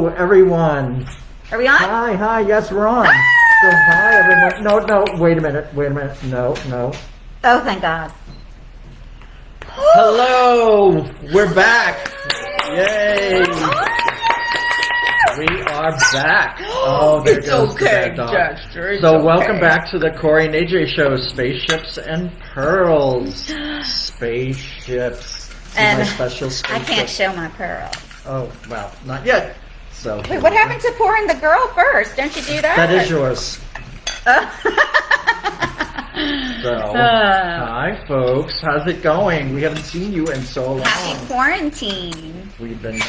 Hello, everyone. Are we on? Hi, yes, we're on. So, hi, everyone. No, wait a minute. No. Oh, thank God. Hello, we're back. Yay. We are back. Oh, there It's goes okay, the bad dog. Dexter. It's So okay. welcome back to the Cory and AJ show, Spaceships and Pearls. Spaceships. See And my special I spaceship? can't show my pearls. Oh, well, not yet. So Wait, what happened to pouring the girl first? Don't you do that? That is yours. So, hi folks, how's it going? We haven't seen you in so long. Happy quarantine. We've been,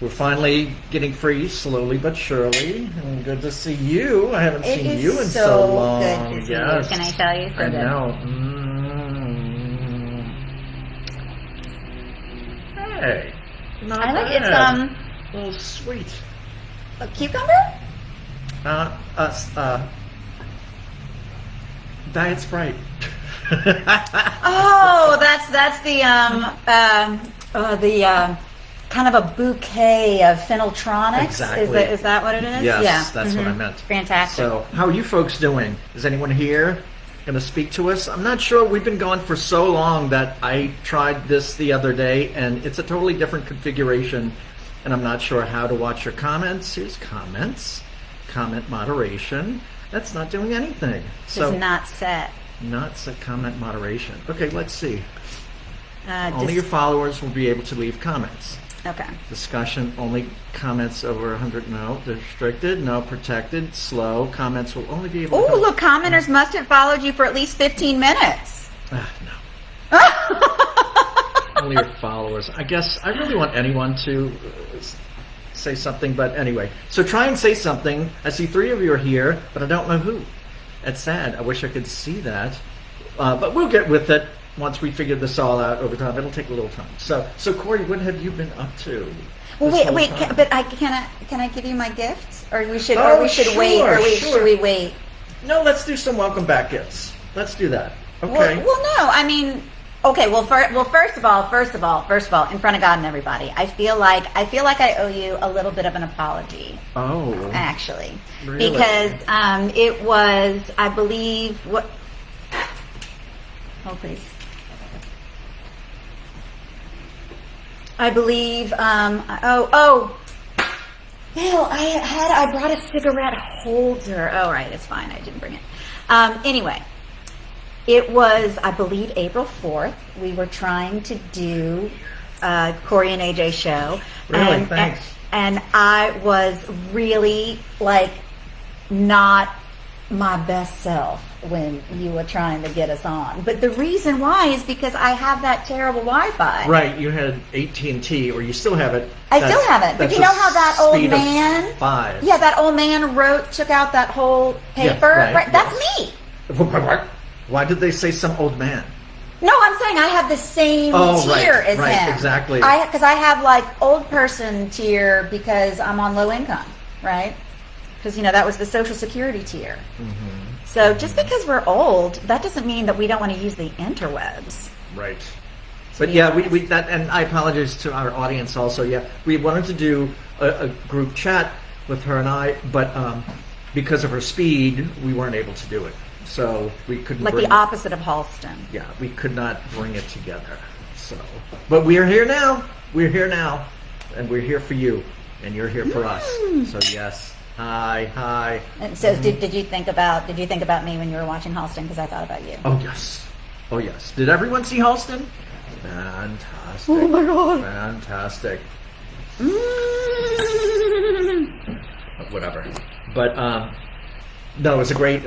we're finally getting free, slowly but surely. And good to see you. I haven't It seen is you in so so long. good to see Yes. you. Can I tell you? So I good. know. Hey, not I like bad. it's a little sweet. a cucumber. Diet Sprite. Oh, that's the kind of a bouquet of phenyltronics. Exactly. Is that what it is? Yes, yeah. that's what I meant. Fantastic. So, how are you folks doing? Is anyone here going to speak to us? I'm not sure. We've been gone for so long that I tried this the other day, and it's a totally different configuration, and I'm not sure how to watch your comments. Here's comments. Comment moderation. That's not doing anything. Just not set. Not set comment moderation. Okay, let's see. Only Just- your followers will be able to leave comments. okay. Discussion, only comments over 100, no. Restricted, no. Protected, slow. Comments will only be able to... Oh, look, commenters must have followed you for at least 15 minutes. No. Only your followers. I guess I really want anyone to say something, but anyway. So try and say something. I see 3 of you are here, but I don't know who. It's sad. I wish I could see that. But we'll get with it once we figure this all out over time. It'll take a little time. So Cory, what have you been up to? Well, this wait, whole time? but can I give you my gifts, or we should, Oh, wait, or sure. should we wait? No, let's do some welcome back gifts. Let's do that. Okay. Well, no, I mean, okay. Well, first of all, in front of God and everybody, I feel like I owe you a little bit of an apology, Oh. actually, Really? because it was, I believe, what. Oh, please. I believe, Bill, I brought a cigarette holder. Oh, right, it's fine. I didn't bring it. Anyway, it was, I believe, April 4th. We were trying to do Cory and AJ show. Really? Thanks. And I was really, like, not my best self when you were trying to get us on. But the reason why is because I have that terrible Wi-Fi. Right, you had AT&T, or you still have it. I still have it. But That's you know a how that old speed of man... 5. Yeah, that old man took out that whole paper. Yeah, right, That's yes. me. Why did they say some old man? No, I'm saying I have the same tier as right, him. exactly. Because I have like old person tier because I'm on low income, right? Because that was the Social Security tier. Mm-hmm. So just because we're old, that doesn't mean that we don't want to use the interwebs. Right. But yeah, we that, and I apologize to our audience also. Yeah, we wanted to do a group chat with her and I, but because of her speed, we weren't able to do it. So we couldn't. Like the opposite of Halston. Yeah, we could not bring it together. So, but we are here now. We're here now, and we're here for you, and you're here for us. So yes, hi. And so did you think about me when you were watching Halston? Because I thought about you. Oh yes. Did everyone see Halston? Fantastic. Oh my God. Fantastic. Whatever. But no, it was a great,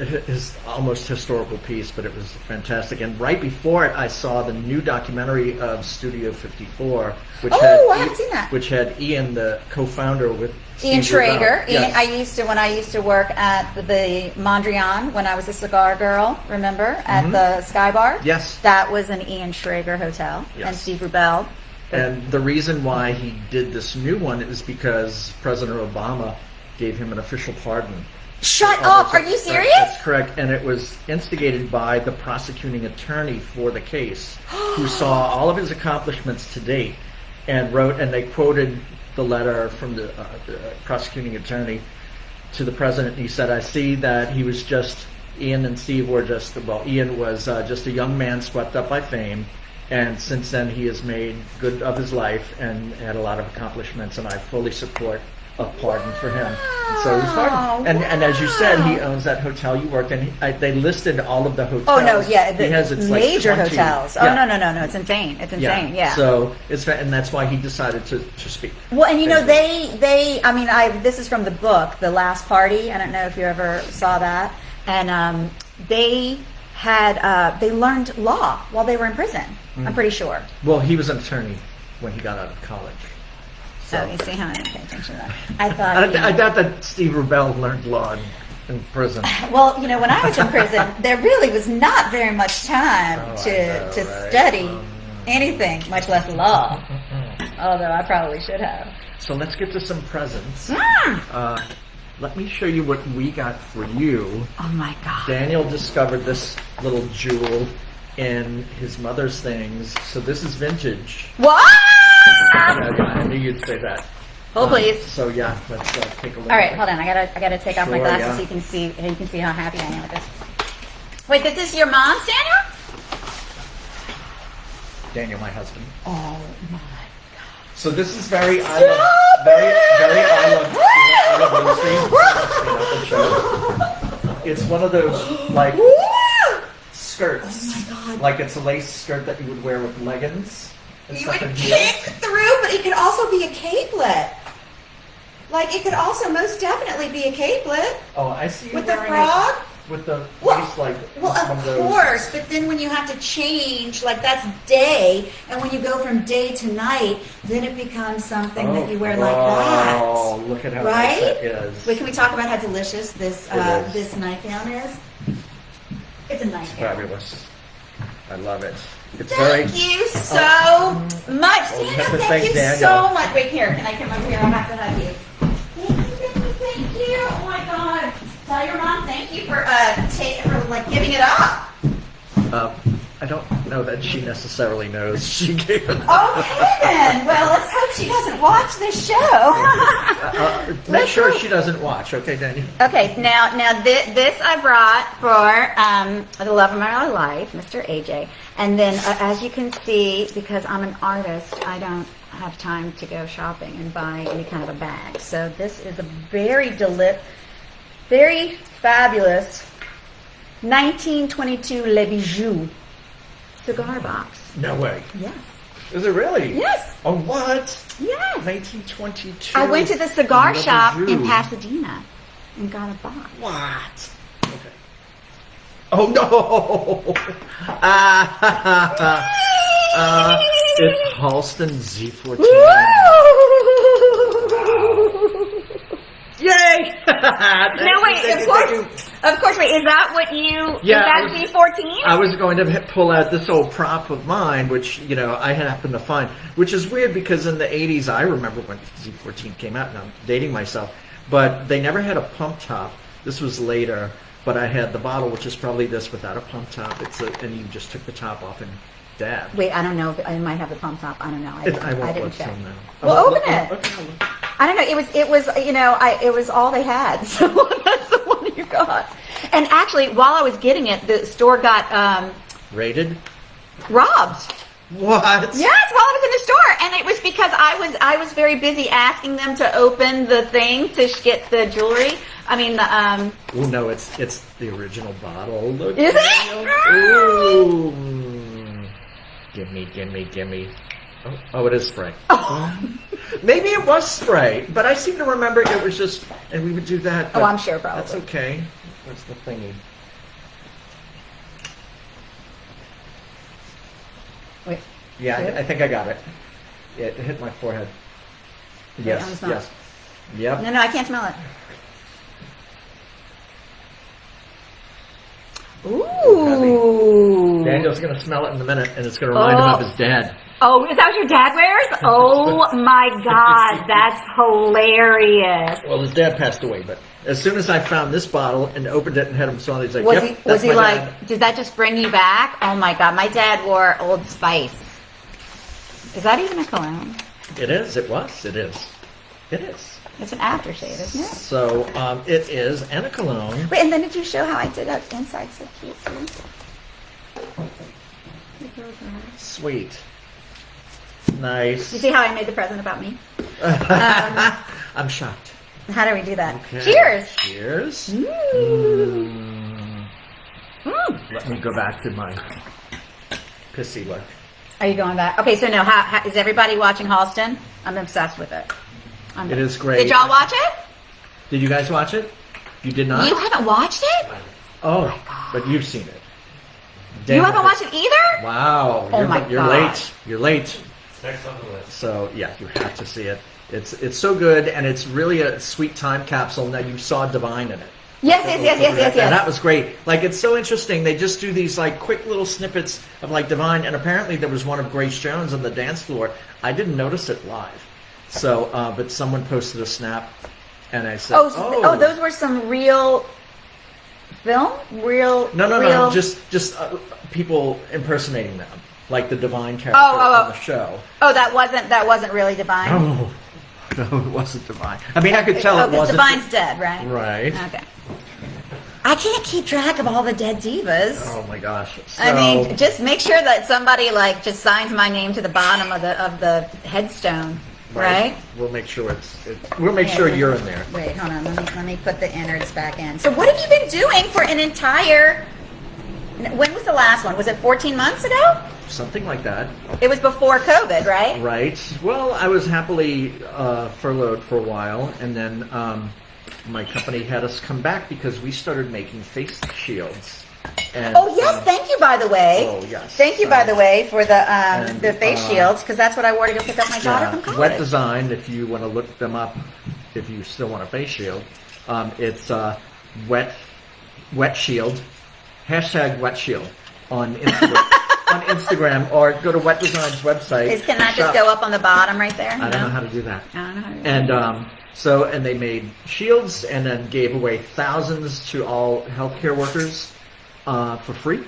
almost historical piece, but it was fantastic. And right before it, I saw the new documentary of Studio 54, which I haven't seen that. Which had Ian, the co-founder, with Ian Steve Rubell. Schrager. Yes. When I used to work at the Mondrian when I was a cigar girl, remember? At the Sky Bar? Yes. That was an Ian Schrager hotel. Yes. And Steve Rubell. And the reason why he did this new one is because President Obama gave him an official pardon. Shut up! Are you serious? That's correct. And it was instigated by the prosecuting attorney for the case, who saw all of his accomplishments to date and they quoted the letter from the prosecuting attorney to the president. He said, "I see that he was just Ian and Steve were just Ian was just a young man swept up by fame, and since then he has made good of his life and had a lot of accomplishments, and I fully support a pardon for him." And so he was pardoned. And as you said, he owns that hotel you worked in. They listed all of the hotels. Oh no, yeah, he has it's major like 20, hotels. Oh yeah. no, it's insane. It's insane. Yeah. So and that's why he decided to speak. Well, and you know this is from the book, The Last Party. I don't know if you ever saw that. And they learned law while they were in prison. I'm pretty sure. Well, he was an attorney when he got out of college. So. Oh, you see how I didn't pay attention to that. I thought. I doubt that Steve Rebell learned law in prison. Well, you know, when I was in prison, there really was not very much time to study anything, much less law. Although I probably should have. So let's get to some presents. Let me show you what we got for you. Oh my God. Daniel discovered this little jewel in his mother's things. So this is vintage. What? I knew you'd say that. Hold please. So yeah, let's take a look. All right, hold on. I gotta take off my Sure, glasses yeah. so you can see how happy I am with this. Wait, this is your mom's, Daniel? Daniel, my husband. Oh my. So this is very I love, very I love Lucy. It's one of those like skirts. Oh my God. Like it's a lace skirt that you would wear with leggings. And You stuff would in kick heels. through, but it could also be a capelet. Like it could also most definitely be a capelet Oh, I see you with the wearing frog. it with the Well, waist like Well, one of those. course, but then when you have to change, like that's day, and when you go from day to night, then it becomes something that you wear like that. Oh, look at how nice Right? that is. Wait, can we talk about how delicious this It is. this nightgown is? It's a nightgown. Fabulous. I love it. It's Thank you so much, Well, we Daniel. have to Thank thank you Daniel. so much. Wait, here. Can I come over here? I have to hug you. Thank you. Oh my God. Tell your mom thank you for giving it up. I don't know that she necessarily knows she gave it. Okay then. Well, let's hope she doesn't watch this show. Make sure she doesn't watch, okay, Daniel? Okay, now this I brought for the love of my life, Mr. AJ. And then as you can see, because I'm an artist, I don't have time to go shopping and buy any kind of a bag. So this is a very fabulous 1922 Le Bijou cigar box. No way. Yes. Is it really? Yes. Oh, what? Yes. 1922. I went to the cigar Le shop Bijou. in Pasadena and got a box. What? Okay. Oh, no. It's Halston Z14. Yay! No, wait, of course, wait, is that what you, Yeah, is that Z14? I was going to pull out this old prop of mine, which, I happened to find, which is weird because in the 80s, I remember when Z14 came out, and I'm dating myself, but they never had a pump top. This was later, but I had the bottle, which is probably this without a pump top. And you just took the top off and dabbed. Wait, I don't know if I might have the pump top. I don't know. I won't didn't look check. till now. Well, open it. Okay. I don't know. It was it was all they had. So that's the one you got. And actually, while I was getting it, the store got Rated? robbed. What? Yes, while I was in the store, and it was because I was very busy asking them to open the thing to get the jewelry. I mean the Oh no, it's the original bottle. Look. Is it? Ooh. Gimme. Oh, it is spray. Oh. Maybe it was spray, but I seem to remember it was just, and we would do that. Oh, I'm sure, probably. That's okay. What's the thingy? Wait. Yeah, Good? I think I got it. Yeah, it hit my forehead. I'm Yes, smelling. yes. Yep. No, I can't smell it. Ooh. Daniel's going to smell it in a minute, and it's going to remind him of his dad. Oh, is that what your dad wears? Oh my God, that's hilarious. Well, his dad passed away, but as soon as I found this bottle and opened it and had him smell it, he's like, Was yep, he that's my like, dad. did that just bring you back? Oh my God, my dad wore Old Spice. Is that even a cologne? It is. It was. It is. It is. It's an aftershave, isn't it? So it is, and a cologne. Wait, and then did you show how I did that inside so cute too? Sweet. Nice. You see how I made the present about me? I'm shocked. How do we do that? Okay. Cheers! Cheers. Mm. Let me go back to my pissy look. Are you going back? Okay, so no, how is everybody watching Halston? I'm obsessed with it. It is great. Did y'all watch it? Did you guys watch it? You did not? You haven't watched it? Oh, but you've seen it. You haven't watched it either? Wow. Oh You're God. late. You're late. Next on the list. So yeah, you have to see it. It's so good, and it's really a sweet time capsule. Now you saw Divine in it. Yes. And that was great. Like, it's so interesting. They just do these like quick little snippets of like Divine, and apparently there was one of Grace Jones on the dance floor. I didn't notice it live. So, but someone posted a snap, and I said, Oh, those were some real film? No, just people impersonating them, like the Divine character on the show. Oh, that wasn't really Divine. Oh, no, it wasn't Divine. I mean, I could tell it wasn't. Divine's dead, right? Right. Okay. I can't keep track of all the dead divas. Oh my gosh. So, I mean, just make sure that somebody like just signs my name to the bottom of the headstone, right? We'll make sure we'll make sure you're in there. Wait, hold on. Let me put the innards back in. So, what have you been doing for an entire? When was the last one? Was it 14 months ago? Something like that. It was before COVID, right? Right. Well, I was happily furloughed for a while, and then my company had us come back because we started making face shields. And, oh yes, thank you by the way. Oh yes. Thank you by the way for the face shields, because that's what I wore to go pick up my daughter from college. Wet Design, if you want to look them up, if you still want a face shield, it's wet shield, #wet shield on Instagram. On Instagram, or go to Wet Design's website. Can that just go up on the bottom right there? I don't know how to do that. I don't know how to do that. And and they made shields and then gave away thousands to all healthcare workers for free.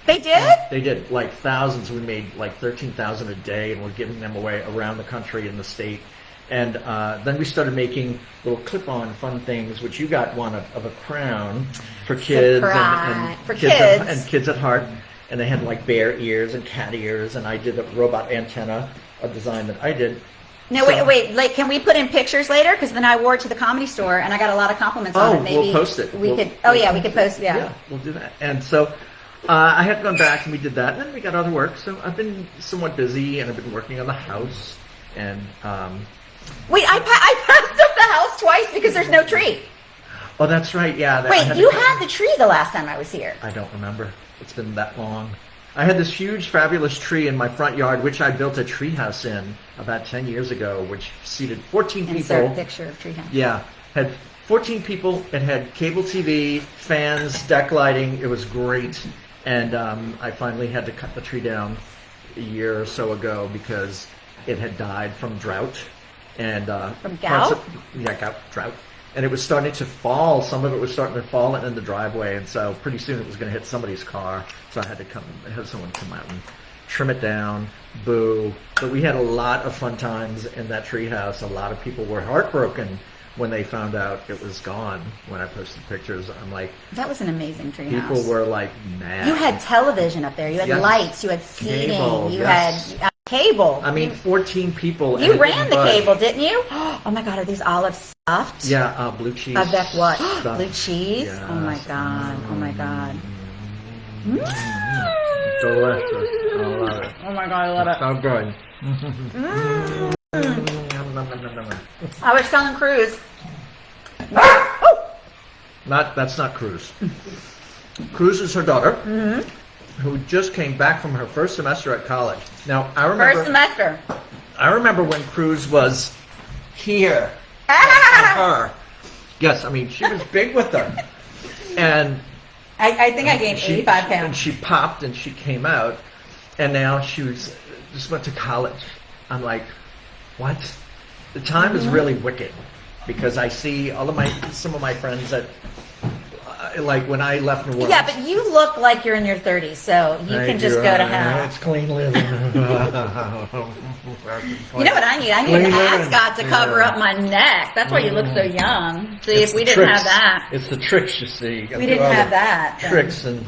They did? They did, like thousands. We made like 13,000 a day, and we're giving them away around the country and the state. And then we started making little clip-on fun things, which you got one of a crown for kids and for kids at heart. And they had like bear ears and cat ears, and I did a robot antenna, a design that I did. No, wait. Like, can we put in pictures later? Because then I wore it to the Comedy Store, and I got a lot of compliments on it. Maybe we'll post it. We could post. Yeah, we'll do that. And so I had gone back, and we did that, and then we got other work. So I've been somewhat busy, and I've been working on the house. And wait, I passed up the house twice because there's no tree. Oh, that's right. Yeah. Wait, you had the tree the last time I was here. I don't remember. It's been that long. I had this huge, fabulous tree in my front yard, which I built a tree house in about 10 years ago, which seated 14 people. Insert picture of tree house. Yeah. Had 14 people. It had cable TV, fans, deck lighting. It was great. And I finally had to cut the tree down a year or so ago because it had died from drought. And from gout? Drought. And it was starting to fall. Some of it was starting to fall in the driveway, and so pretty soon it was going to hit somebody's car. So I had to have someone come out and trim it down. Boo! But we had a lot of fun times in that treehouse. A lot of people were heartbroken when they found out it was gone. When I posted pictures, I'm like, that was an amazing treehouse. People were like mad. You had television up there. You had lights. You had seating. Cable, you had cable. I mean, 14 people. You ran the cable, didn't you? Oh my God, are these olives stuffed? Yeah, blue cheese. Avec what? Stuffed. Blue cheese? Yes. Oh my God. Oh my God. Delicious. I love it. Oh my God, I love it. So good. I was telling Cruz. That's not Cruz. Cruz is her daughter, who just came back from her first semester at college. Now I remember First semester. I remember when Cruz was here. Her. Yes, I mean she was big with her, and I think I gained 85 And pounds. she popped and she came out, and now she just went to college. I'm like, what? The time is really wicked, because I see some of my friends that like when I left New Orleans. Yeah, but you look like you're in your 30s, so you can just go to hell. It's clean living. You know what I need? I need an ascot to cover up my neck. That's why you look so young. See, if we didn't have that. It's the tricks, you see. We didn't have that. Tricks, and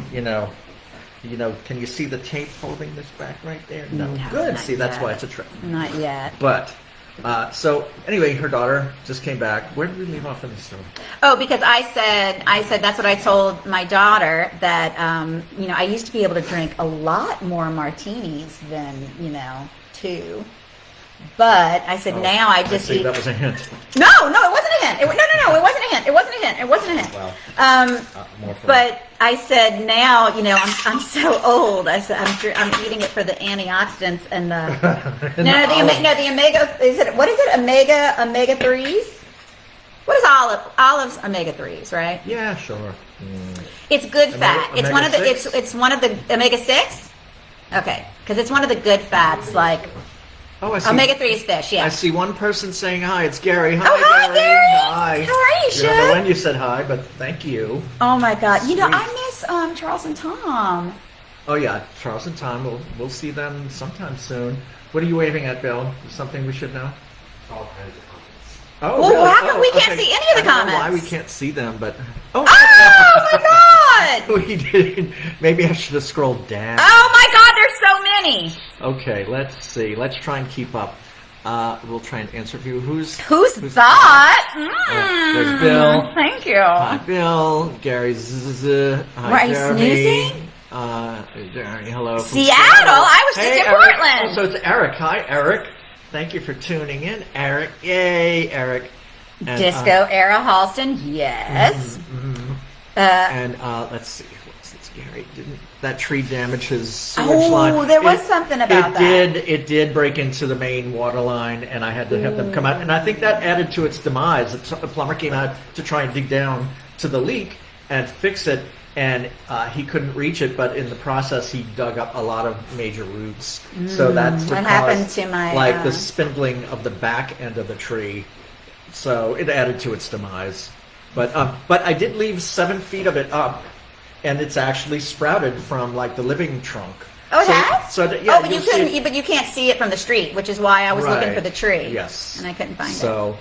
can you see the tape holding this back right there? No. Good. See, that's why it's a trick. Not yet. But, so anyway, her daughter just came back. Where did we leave off in the story? Oh, because I said that's what I told my daughter, that I used to be able to drink a lot more martinis than 2, but I said now I just eat. That was a hint. No, it wasn't a hint. No, it wasn't a hint. It wasn't a hint. It wasn't a hint. Well, more for but I said now, I'm so old. I said I'm eating it for the antioxidants and the the omega. What is it? Omega 3s. What is olives? Omega 3s, right? Yeah, sure. It's good fat. It's one of the. Omega-6? It's one of the omega 6. Okay, because it's one of the good fats, like. Oh, I see. Omega 3 is fish, yeah. I see one person saying hi. It's Gary. Hi, hi, Gary. Hi. How are you, I don't know when you said hi, but thank you. Oh my God! Sweet. I miss Charles and Tom. Oh yeah, Charles and Tom. We'll see them sometime soon. What are you waving at, Bill? Something we should know? All kinds of comments. Oh, Well, really? how come we can't okay. see any of the I don't know why comments? we can't see them, but Oh my God! we didn't. Maybe I should have scrolled down. Oh my God! There's so many. Okay, let's see. Let's try and keep up. We'll try and answer for you. Who's that? there's Bill. Thank you. Hi, Bill. Gary. Hi, Are you Jeremy. snoozing? Jeremy, hello. from Seattle. I was just in Eric. Portland. Oh, so it's Eric. Hi, Eric. Thank you for tuning in, Eric. Yay, Eric. And, Disco era Halston. Yes. and let's see. What's this, Gary? Didn't that tree damage his sewage line? Oh, there was something about that. It did break into the main water line, and I had to have them come out. And I think that added to its demise. A plumber came out to try and dig down to the leak and fix it, and he couldn't reach it. But in the process, he dug up a lot of major roots. So that's what happened to my the spindling of the back end of the tree. So it added to its demise. But I did leave 7 feet of it up, and it's actually sprouted from like the living trunk. Oh, it has? Yeah, but you couldn't. But you can't see it from the street, which is why I was looking for the tree. Yes, and I couldn't find it. So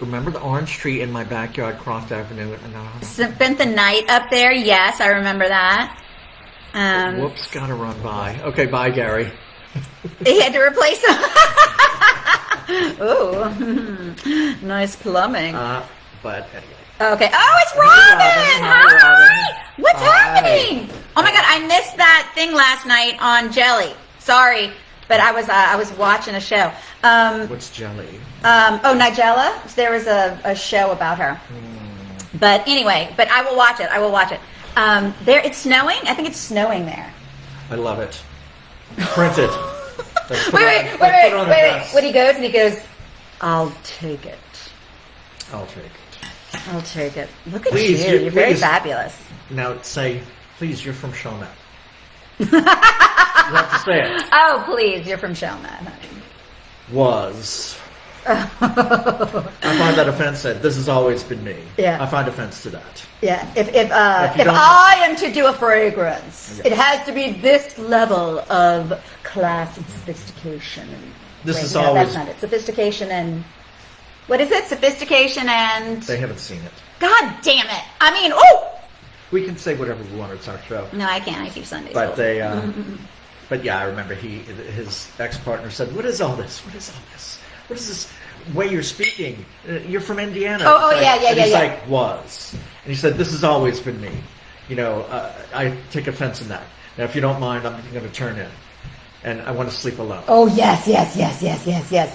remember the orange tree in my backyard, Croft Avenue? Spent the night up there. Yes, I remember that. Whoops, gotta run by. Okay, bye, Gary. He had to replace him. Ooh, nice plumbing. But anyway. Okay. Oh, it's Robin. Hi. Robin. What's happening? Oh my God, I missed that thing last night on Jelly. Sorry, but I was watching a show. What's Jelly? Nigella. There was a show about her. But anyway, I will watch it. There, it's snowing. I think it's snowing there. I love it. Print it. Wait. When he goes, I'll take it. I'll take it. I'll take it. Look at Please, you. You're very please. fabulous. Now say, please, you're from Showmat. You have to say it. Oh, please, you're from Shellmat, honey. Was. I find that offensive. This has always been me. Yeah. I find offense to that. Yeah. If I am to do a fragrance, it has to be this level of class and sophistication. This is no, always. that's not it. Sophistication and what is it? Sophistication and. They haven't seen it. God damn it! I mean, oh. We can say whatever we want. It's our show. No, I can't. I keep Sundays. But they. But yeah, I remember his ex-partner said, "What is all this? What is all this? What is this way you're speaking? You're from Indiana." He's like, was. And he said, "This has always been me. You know, I take offense in that. Now, if you don't mind, I'm going to turn in. And I want to sleep alone." Oh, yes.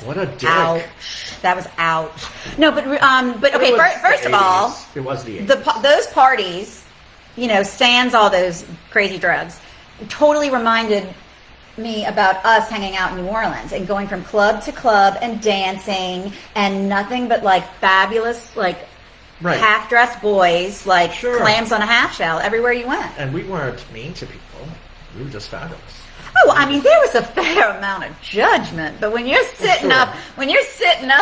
What a dick. Ouch. That was ouch. No, but okay, first of all. It was the 80s. Those parties, sans all those crazy drugs, totally reminded me about us hanging out in New Orleans and going from club to club and dancing and nothing but like fabulous, like half-dressed boys, like clams on a half shell everywhere you went. And we weren't mean to people. We were just fabulous. Oh, I mean, there was a fair amount of judgment, but when you're sitting up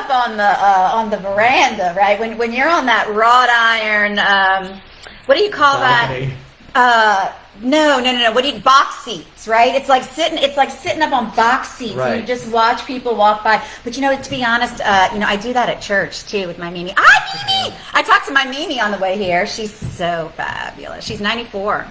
on the veranda, right? When you're on that wrought iron what do you call balcony. that? No. What do you box seats, right? It's like sitting up on box seats and you Right. just watch people walk by. But to be honest, I do that at church too with my Mimi. Hi, Mimi! I talked to my Mimi on the way here. She's so fabulous. She's 94.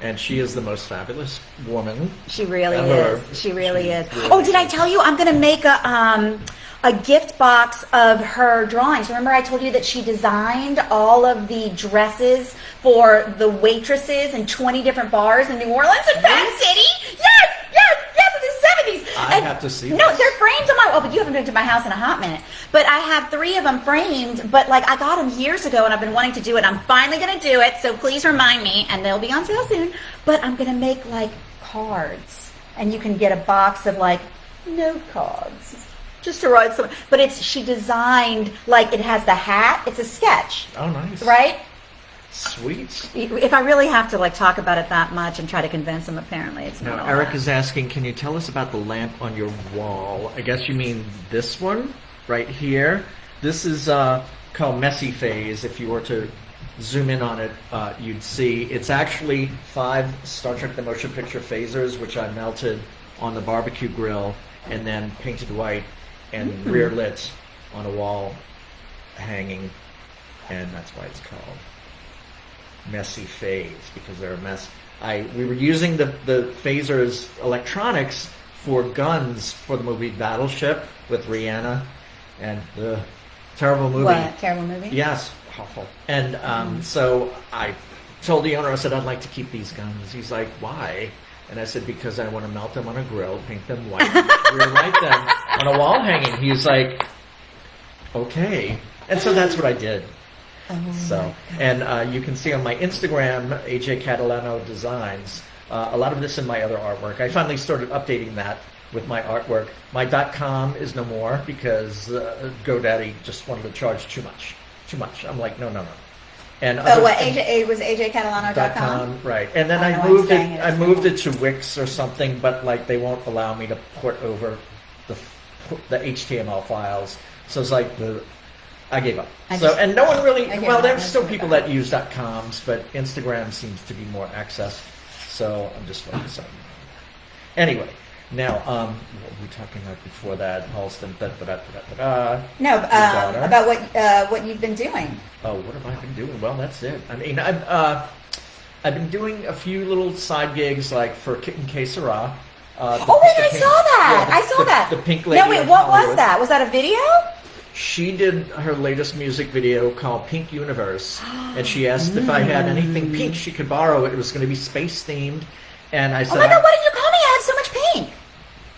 And she is the most fabulous woman. She really ever. is. She really is. really Oh, did I is. tell you I'm going to make a gift box of her drawings? Remember I told you that she designed all of the dresses for the waitresses in 20 different bars in New Orleans and Bath City? Yes, in the 70s. I have to see No, this. they're framed on my wall, but you haven't been to my house in a hot minute. But I have 3 of them framed, but like I got them years ago and I've been wanting to do it. I'm finally going to do it, so please remind me, and they'll be on sale soon. But I'm going to make like cards, and you can get a box of like note cards just to write some. But she designed, like, it has the hat. It's a sketch, Oh, nice. right? Sweet. If I really have to like talk about it that much and try to convince them, apparently it's not. Now, all Eric that. is asking, can you tell us about the lamp on your wall? I guess you mean this one right here. This is called Messy Phase. If you were to zoom in on it, you'd see it's actually 5 Star Trek The Motion Picture phasers, which I melted on the barbecue grill and then painted white and rear lit on a wall hanging, and that's why it's called Messy Phase, because they're a mess. We were using the phasers electronics for guns for the movie Battleship with Rihanna, and the terrible movie. What? Terrible movie? Yes, awful. And so I told the owner, I said, I'd like to keep these guns. He's like, why? And I said, because I want to melt them on a grill, paint them white, rear light them on a wall hanging. He's like, okay. And so that's what I did. So, and you can see on my Instagram, AJ Catalano Designs, a lot of this in my other artwork. I finally started updating that with my artwork. My .com is no more because GoDaddy just wanted to charge too much. I'm like, no. And It was AJCatalano.com? .com, right? And then I know I I'm moved it. saying it I is moved it to Wix or something, but like they won't allow me to port over the HTML files. So it's like I gave up. And no one really. Well, there's still people that use .coms, but Instagram seems to be more access. So I'm just focused on that. Anyway, now what were we talking about before that? Halston. No, daughter. about what you've been doing. Oh, what have I been doing? Well, that's it. I mean, I've been doing a few little side gigs, like for Kitten K Sarah. I saw that. Yeah, I saw that. The Pink Lady. No, wait, of what was Hollywood. that? Was that a video? She did her latest music video called Pink Universe, and she asked if I had anything pink she could borrow. It was going to be space themed, and I said, Oh my God, why didn't you call me? I have so much pink.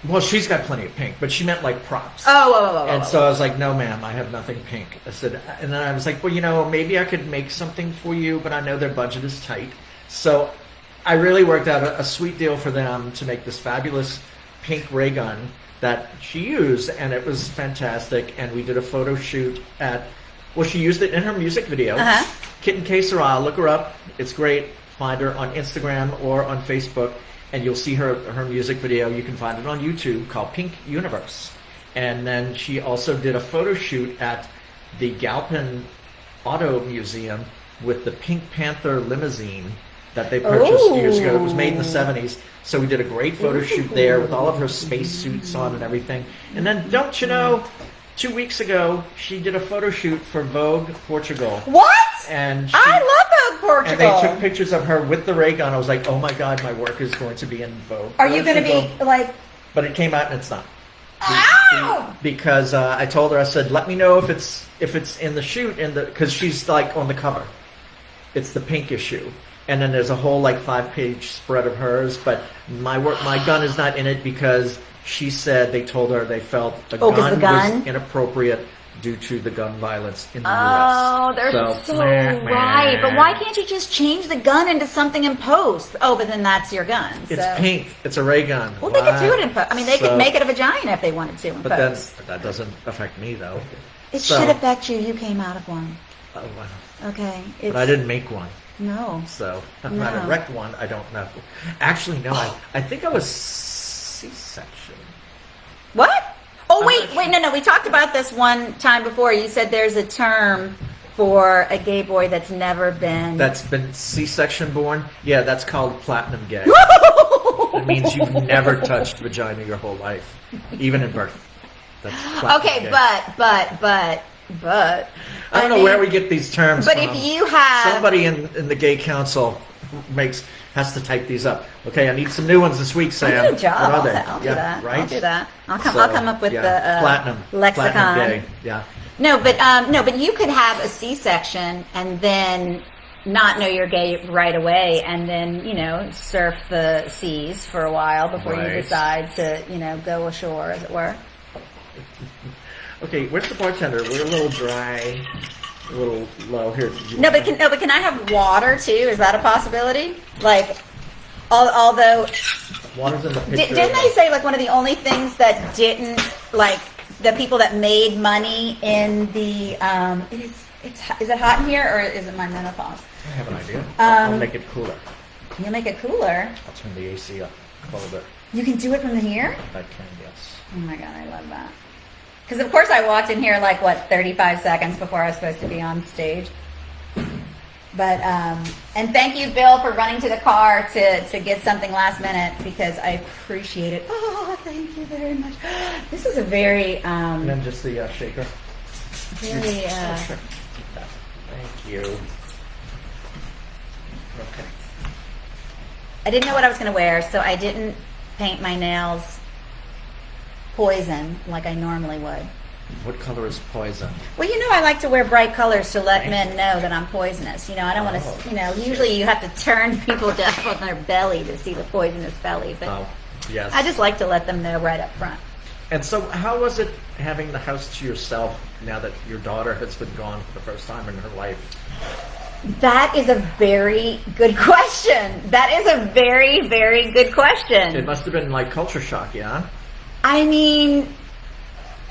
well, she's got plenty of pink, but she meant like props. Oh. So I was like, no, ma'am, I have nothing pink. I said, and then I was like, well, maybe I could make something for you, but I know their budget is tight. So I really worked out a sweet deal for them to make this fabulous pink ray gun that she used, and it was fantastic. And we did a photo shoot she used it in her music video. Kitten K Sarah, look her up. It's great. Find her on Instagram or on Facebook, and you'll see her music video. You can find it on YouTube called Pink Universe. And then she also did a photo shoot at the Galpin Auto Museum with the Pink Panther limousine that they purchased years ago. It was made in the 70s. So we did a great photo shoot there with all of her space suits on and everything. And then, don't you know, 2 weeks ago, she did a photo shoot for Vogue Portugal. What? And I love Vogue and they Portugal. took pictures of her with the ray gun. I was like, oh my God, my work is going to be in Vogue. Are you going to Portugal. be like, But it came out and it's not. ow! Because I told her, I said, let me know if it's in the shoot, because she's like on the cover. It's the pink issue. And then there's a whole like 5-page spread of hers, but my gun is not in it because she said they told her they felt the gun was inappropriate due to the gun violence in the U.S. Oh, they're so right. But why can't you just change the gun into something in post? Oh, but then that's your gun. It's pink. It's a ray gun. Well, they could do it in post. I mean, they could make it a vagina if they wanted to in but post. But that doesn't affect me, though. It should affect you. You came out of one. Oh, wow. Okay. But I didn't make one. No. So I'm not erect one. I don't know. Actually, no. I think I was C-section. What? Oh, wait. No. We talked about this one time before. You said there's a term for a gay boy that's never been. That's been C-section born? Yeah, that's called platinum gay. That means you've never touched vagina your whole life, even in birth. That's platinum Okay, gay. but. I don't know where we get these terms But from. if you have Somebody in the gay council has to type these up. Okay, I need some new ones this week, Sam. Good job. What are they? I'll do that. Right? I'll do that. I'll come up with the platinum lexicon. Platinum gay. Yeah. No, but you could have a C-section and then not know you're gay right away, and then surf the seas for a while before Right. you decide to go ashore, as it were. Okay, where's the bartender? We're a little dry, a little low here. No, but can I have water too? Is that a possibility? Like, although Water's in the picture. didn't they say like one of the only things that didn't like the people that made money in the is it hot in here or is it my menopause? I have an idea. I'll make it cooler. You make it cooler. I'll turn the AC up a little bit. You can do it from here? I can, yes. Oh my god, I love that. Because of course I walked in here like 35 seconds before I was supposed to be on stage. But and thank you, Bill, for running to the car to get something last minute because I appreciate it. Oh, thank you very much. This is a very And then just the shaker. very Sure. Thank you. Okay. I didn't know what I was going to wear, so I didn't paint my nails poison like I normally would. What color is poison? Well, I like to wear bright colors to let men know that I'm poisonous. I don't want to, usually you have to turn people down on their belly to see the poisonous belly, but Oh, yes. I just like to let them know right up front. And so, how was it having the house to yourself now that your daughter has been gone for the first time in her life? That is a very good question. That is a very, very good question. It must have been like culture shock, yeah? I mean,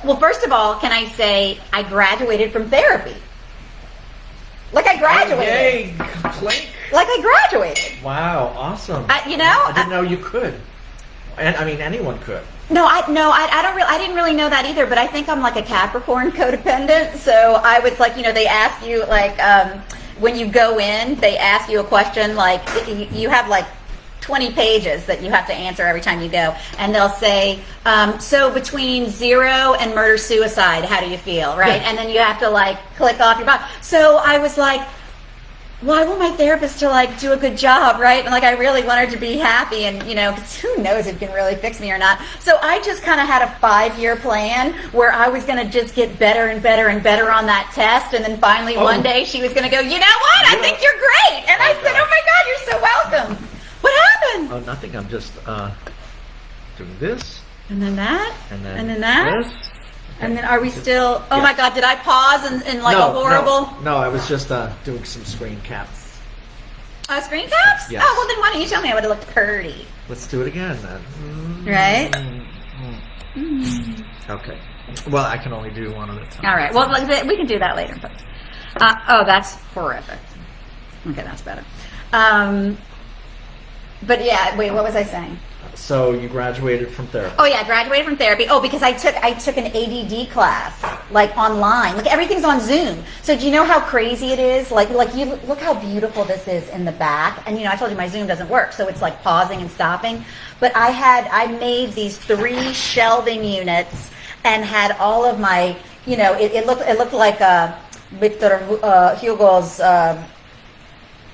well, first of all, can I say I graduated from therapy? Like I graduated. Yay! Clink! Like I graduated. Wow, awesome. I didn't know you could. And I mean, anyone could. No, I didn't really know that either. But I think I'm like a Capricorn codependent. So I was like, they ask you like when you go in, they ask you a question like you have like 20 pages that you have to answer every time you go, and they'll say, so between 0 and murder suicide, how do you feel, right? And then you have to like click off your box. So I was like, well, I want my therapist to like do a good job, right? And like I really want her to be happy, and 'cause who knows if it can really fix me or not. So I just kind of had a 5-year plan where I was going to just get better and better and better on that test, and then finally one day she was going to go, you know what? I think you're great, and I said, oh my God, you're so welcome. What happened? Oh, nothing. I'm just doing this. And then that. And then that. This. And then are we still? Oh Yeah. my God! Did I pause in like a horrible No, I was just doing some screen caps. Screen caps? Yes. Oh well, then why don't you tell me I would have looked pretty? Let's do it again then. Right? Okay. Well, I can only do one at a time. All right. Well, we can do that later. Oh, that's horrific. Okay, that's better. But yeah, wait. What was I saying? So you graduated from therapy. Oh yeah, I graduated from therapy. Oh, because I took an ADD class, like online. Like everything's on Zoom. So do you know how crazy it is? Like you look how beautiful this is in the back. And I told you my Zoom doesn't work, so it's like pausing and stopping. But I made these 3 shelving units and had all of my, it looked like Victor Hugo's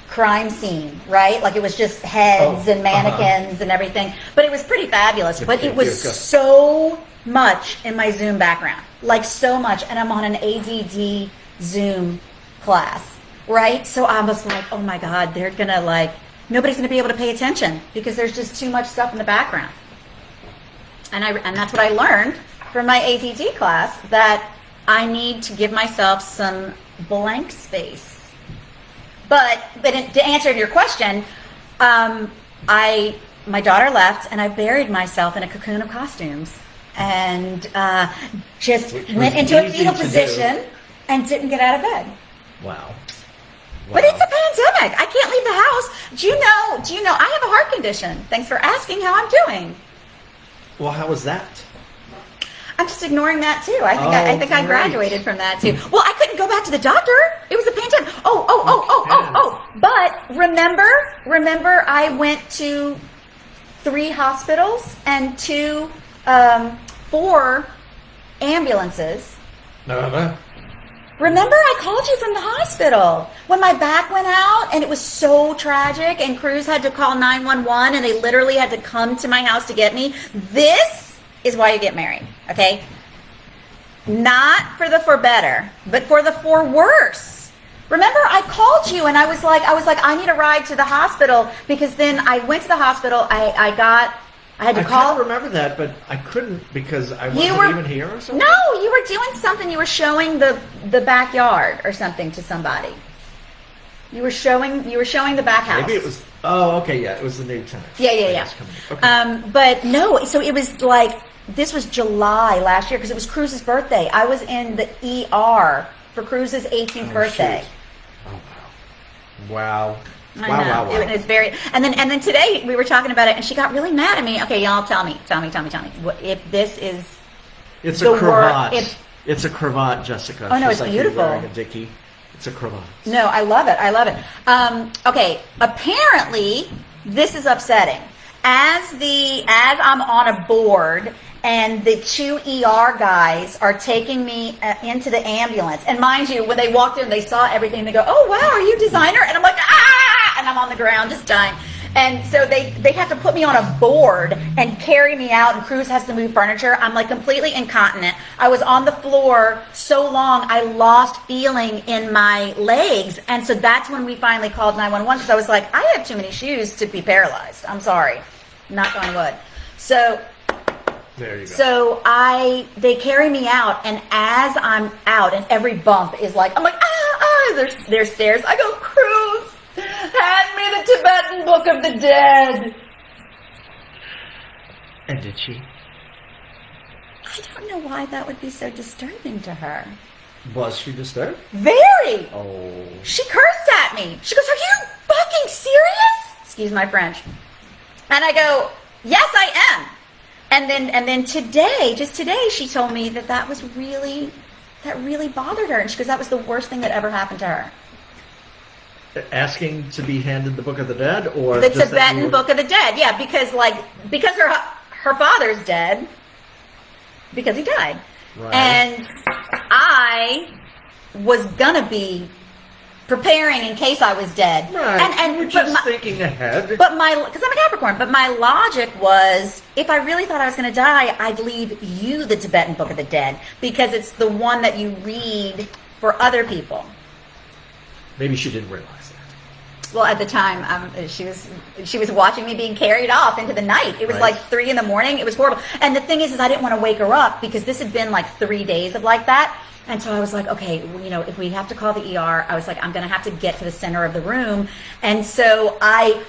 crime scene, right? Like it was just heads and mannequins and everything, but it was pretty fabulous. But it was so much in my Zoom background, like so much, and I'm on an ADD Zoom class, right? So I was like, oh my God, they're gonna nobody's gonna be able to pay attention because there's just too much stuff in the background. And that's what I learned from my ADD class, that I need to give myself some blank space. But to answer your question, my daughter left, and I buried myself in a cocoon of costumes, and just went into a fetal position and didn't get out of bed. Wow. But it's a pandemic. I can't leave the house. Do you know? I have a heart condition. Thanks for asking how I'm doing. Well, how was that? I'm just ignoring that too. I think I think I great. graduated from that too. Well, I couldn't go back to the doctor. It was a pandemic. But remember, I went to 3 hospitals and 4 ambulances. Remember, I called you from the hospital when my back went out and it was so tragic and Cruz had to call 911 and they literally had to come to my house to get me. This is why you get married, okay? Not for the for better, but for the for worse. Remember, I called you and I was like, I need a ride to the hospital because then I went to the hospital. I had to call. I can't remember that, but I couldn't because I wasn't even here or something? No, you were doing something. You were showing the backyard or something to somebody. You were showing the back house. Maybe it was, okay, yeah, it was the new tenant. Yeah. Okay. But no, so it was like, this was July last year because it was Cruz's birthday. I was in the ER for Cruz's 18th birthday. Shoot. Oh, wow. I know. Wow. It's very, and then today we were talking about it, and she got really mad at me. Okay, y'all, tell me. If this is, It's the a cravat. word- It's a cravat, Jessica. Oh, no, Just it's like beautiful. You're wearing a dickie. It's a cravat. No, I love it. Okay, apparently this is upsetting. As I'm on a board and the 2 ER guys are taking me into the ambulance, and mind you, when they walked in, they saw everything. They go, "Oh wow, are you a designer?" And I'm like, "Ah!" And I'm on the ground just dying. And so they have to put me on a board and carry me out, and Cruz has to move furniture. I'm like completely incontinent. I was on the floor so long, I lost feeling in my legs. And so that's when we finally called 911 because I was like, I have too many shoes to be paralyzed. I'm sorry. Knock on wood. So there you go. So they carry me out, and as I'm out, and every bump is like, I'm like, there's stairs. I go, Cruz, hand me the Tibetan Book of the Dead. And did she? I don't know why that would be so disturbing to her. Was she disturbed? Very. Oh. She cursed at me. She goes, "Are you fucking serious?" Excuse my French. And I go, "Yes, I am." And then today, just today, she told me that really bothered her. And she goes, "That was the worst thing that ever happened to her." Asking to be handed the Book of the Dead, or The just that Tibetan you were- Book of the Dead, yeah, because her father's dead because he died, Right. and I was gonna be preparing in case I was dead, Right. and You're just thinking ahead. because I'm a Capricorn, but my logic was, if I really thought I was going to die, I'd leave you the Tibetan Book of the Dead because it's the one that you read for other people. Maybe she didn't realize that. Well, at the time, she was watching me being carried off into the night. It was Right. like 3 a.m. It was horrible. And the thing is I didn't want to wake her up because this had been like 3 days of like that. And so I was like, okay, if we have to call the ER, I was like, I'm going to have to get to the center of the room. And so I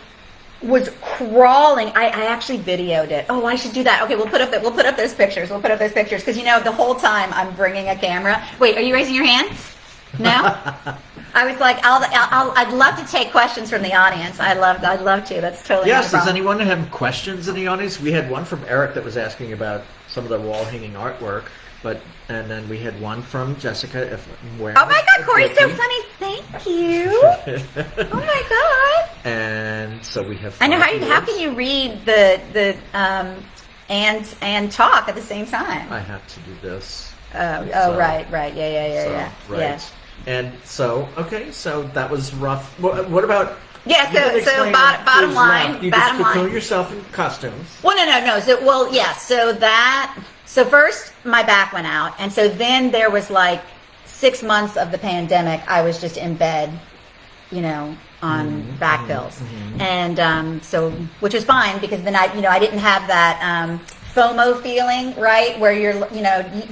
was crawling. I actually videoed it. Oh, I should do that. Okay, we'll put up those pictures. Because the whole time I'm bringing a camera. Wait, are you raising your hand? No. I was like, I'd love to take questions from the audience. I'd love to. That's totally Yes. no Does problem. anyone have questions in the audience? We had one from Eric that was asking about some of the wall hanging artwork, and then we had one from Jessica. Oh my God, Cory's so funny. Thank you. Oh my God. And so we have. I know how 5 can you read the and talk at the same time? I have to do this. Right. Yeah. Right. Yeah. And so, okay, so that was rough. What about? Yeah, you didn't so explain bottom what was line, rough. You bottom just cocoon line. yourself in costumes. Well, no. So first my back went out, and so then there was like 6 months of the pandemic. I was just in bed, on back pills, and so which was fine because then I didn't have that FOMO feeling, right? Where you're, do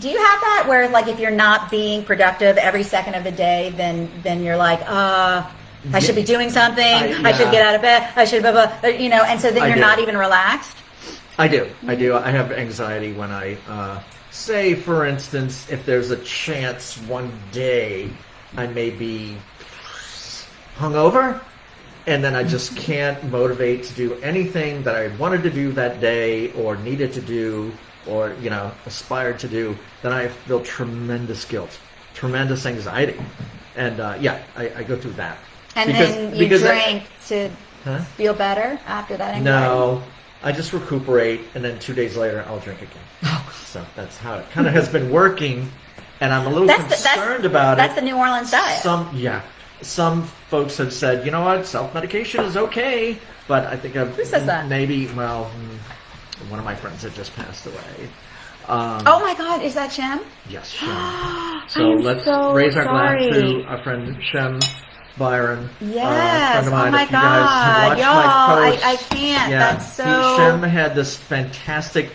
you have that where like if you're not being productive every second of the day, then you're like, I should be doing something. I should get out of bed. I should, blah, blah, and so then you're not even relaxed. I do. I have anxiety when I, say, for instance, if there's a chance one day I may be hungover, and then I just can't motivate to do anything that I wanted to do that day or needed to do or aspired to do, then I feel tremendous guilt, tremendous anxiety, and I go through that. And then you drink to Huh? feel better after that anxiety? No, I just recuperate, and then 2 days later I'll drink again. So that's how it kind of has been working, and I'm a little concerned about it. That's the New Orleans diet. Some folks have said, you know what, self-medication is okay, but I think Who says that? maybe, one of my friends had just passed away. Oh my God, is that Shem? Yes, Shem. So let's raise our glass to our friend Shem Byron. Yes. Friend of mine. Oh my If you guys have God, watched my y'all, I posts, can't. yeah, That's so. Shem had this fantastic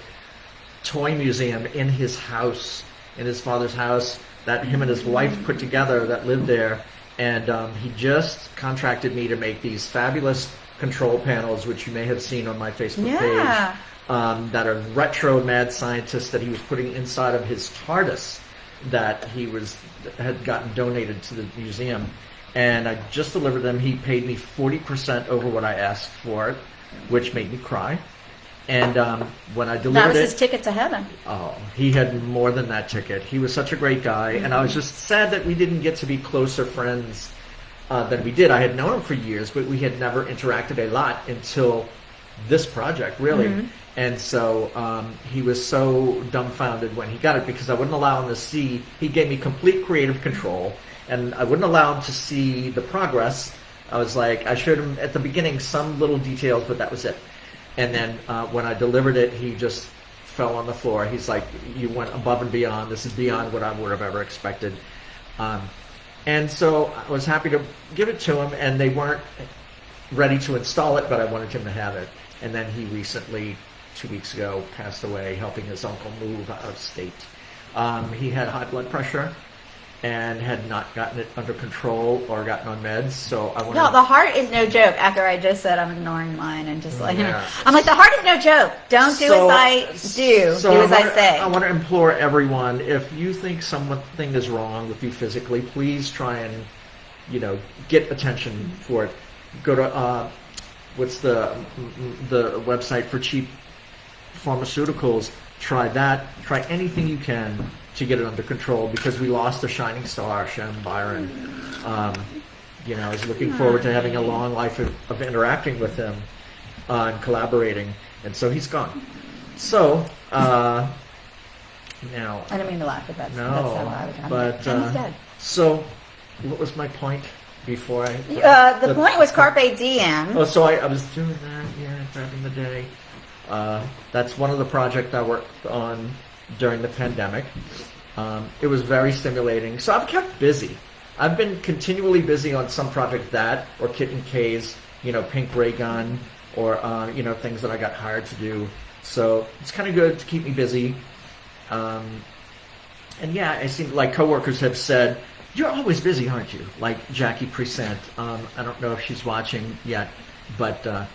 toy museum in his house, in his father's house, that him and his wife put together that lived there. And he just contracted me to make these fabulous control panels, which you may have seen on my Facebook page, that are retro mad scientists that he was putting inside of his TARDIS that had gotten donated to the museum. And I just delivered them. He paid me 40% over what I asked for it, which made me cry. And when I delivered That was his ticket to heaven. Oh, he had more than that ticket. He was such a great guy, and I was just sad that we didn't get to be closer friends than we did. I had known him for years, but we had never interacted a lot until this project, really. Mm-hmm. And so he was so dumbfounded when he got it, because I wouldn't allow him to see. He gave me complete creative control, and I wouldn't allow him to see the progress. I was like, I showed him at the beginning some little details, but that was it. And then when I delivered it, he just fell on the floor. He's like, you went above and beyond. This is beyond what I would have ever expected. And so I was happy to give it to him, and they weren't ready to install it, but I wanted him to have it. And then he recently, 2 weeks ago, passed away helping his uncle move out of state. He had high blood pressure and had not gotten it under control or gotten on meds. So I wanted. No, the heart is no joke. After I just said I'm ignoring mine and just like, Yeah. I'm like, the heart is no joke. Don't do as I do. Do as I say. I want to implore everyone, if you think something is wrong with you physically, please try and, get attention for it. Go to, what's the website for cheap pharmaceuticals? Try that. Try anything you can to get it under control, because we lost a shining star, Shem Byron. I was looking forward to having a long life of interacting with him and collaborating, and so he's gone. So now, I don't mean to laugh, but that's no, how I would. but And he's dead. so what was my point before I? The point was carpe diem. Oh, so I was doing that, grabbing the day. That's one of the projects I worked on during the pandemic. It was very stimulating. So I've kept busy. I've been continually busy on some project or Kitten K's, Pink Ray Gun, or, things that I got hired to do. So it's kind of good to keep me busy. And yeah, I seem like coworkers have said, you're always busy, aren't you? Like Jackie Present. I don't know if she's watching yet, but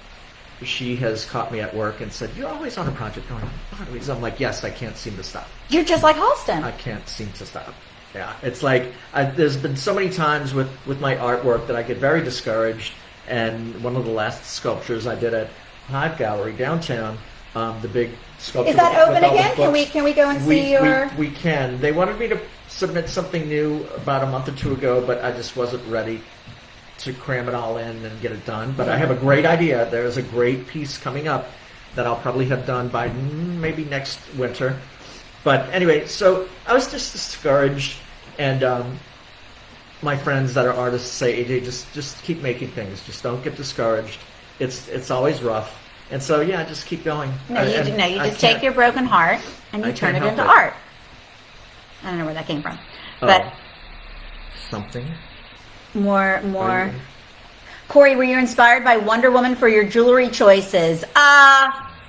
she has caught me at work and said, you're always on a project going, always. I'm like, yes, I can't seem to stop. You're just like Halston. I can't seem to stop. Yeah, it's like there's been so many times with my artwork that I get very discouraged. And one of the last sculptures I did at Hive Gallery downtown, the big sculpture. Is that with open all the again? books. Can we go and see your? We can. They wanted me to submit something new about a month or two ago, but I just wasn't ready to cram it all in and get it done. But I have a great idea. There's a great piece coming up that I'll probably have done by maybe next winter. But anyway, so I was just discouraged, and my friends that are artists say, AJ, just keep making things. Just don't get discouraged. It's always rough. And so, yeah, just keep going. No, you just take your broken heart and you turn it into art. I don't know where that came from. But something. More. Cory, were you inspired by Wonder Woman for your jewelry choices?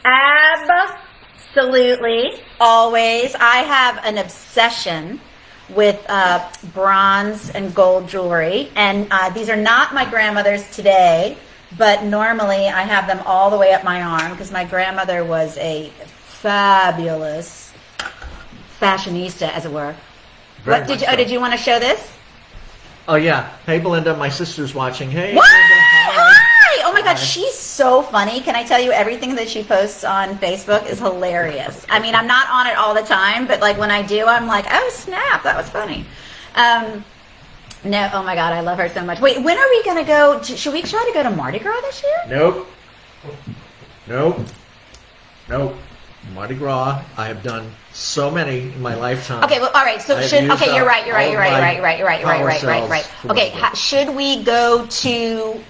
Absolutely. Always. I have an obsession with bronze and gold jewelry. And these are not my grandmother's today, but normally I have them all the way up my arm because my grandmother was a fabulous fashionista, as it were. Did you want to show this? Oh, yeah. Hey, Belinda, my sister's watching. Hey, What? Belinda, hi. Hi! Oh my God, she's so funny. Can I tell you, everything that she posts on Facebook is hilarious. I mean, I'm not on it all the time, but like when I do, I'm like, oh snap, that was funny. No, oh my God, I love her so much. Wait, when are we gonna go? Should we try to go to Mardi Gras this year? Nope. Mardi Gras. I have done so many in my lifetime. Okay, well, all right. So you're right. Okay, should we go to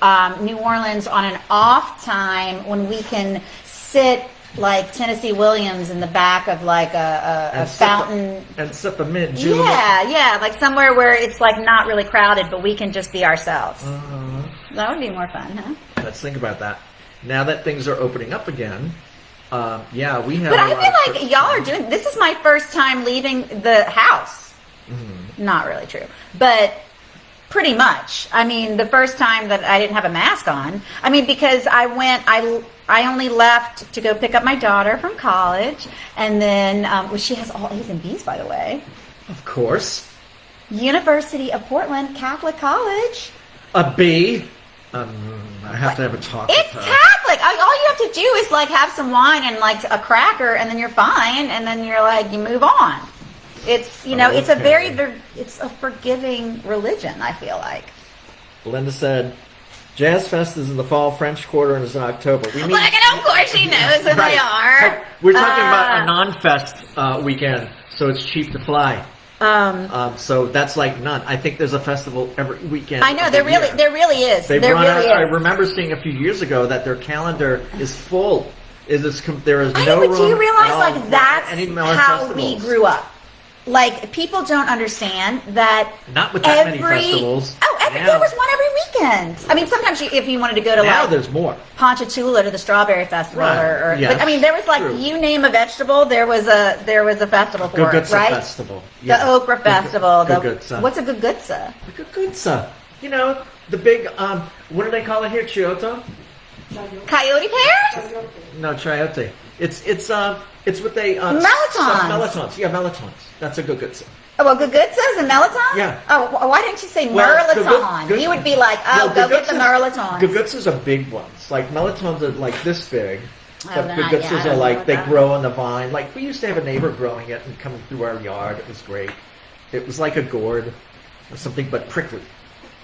New Orleans on an off time when we can sit like Tennessee Williams in the back of like a fountain and sip a mint julep? Yeah, like somewhere where it's like not really crowded, but we can just be ourselves. That would be more fun, huh? Let's think about that. Now that things are opening up again, we have. But I feel like y'all are doing. This is my first time leaving the house. Not really true, but pretty much. I mean, the first time that I didn't have a mask on. I mean, because I only left to go pick up my daughter from college, and then she has all A's and B's, by the way. Of course. University of Portland Catholic College. A B. I have to have a talk It's with her. Catholic. All you have to do is like have some wine and like a cracker, and then you're fine. And then you're like, you move on. It's it's a it's a forgiving religion. I feel like. Linda said, Jazz Fest is in the fall, French Quarter is in October. We meet, Look, and of course she knows who they are. We're talking about a non-fest weekend, so it's cheap to fly. So that's like none. I think there's a festival every weekend. I know there really is. I remember seeing a few years ago that their calendar is full. There is no room. But do you realize at all like that's any more how festivals. we grew up? Like people don't understand that. Not with that many festivals. There was one every weekend. I mean, sometimes if you wanted to go to now like there's more. Ponchatoula to the Strawberry Festival, Right. Yes. But I mean, there was like you name a vegetable, there was a festival for it, right? Festival. The okra festival. Gugutsa. What's a gugutsa? The Gugutsa. You know the big what do they call it here? Chioto? Coyote pears? No, chayote. It's what they melitons. Melitons. Yeah, melitons. That's a Gugutsa. Oh, well, gugutsa's and melitons? Yeah. Oh, why didn't you say Well, merliton? You would be like, go get the merlitons. Gugutsas are big ones. Like melitons are like this big. But I gugutsas don't are know like what they that grow on the vine. Like we used to have a neighbor growing it and coming through our yard. It was great. It was like a gourd or something, but prickly.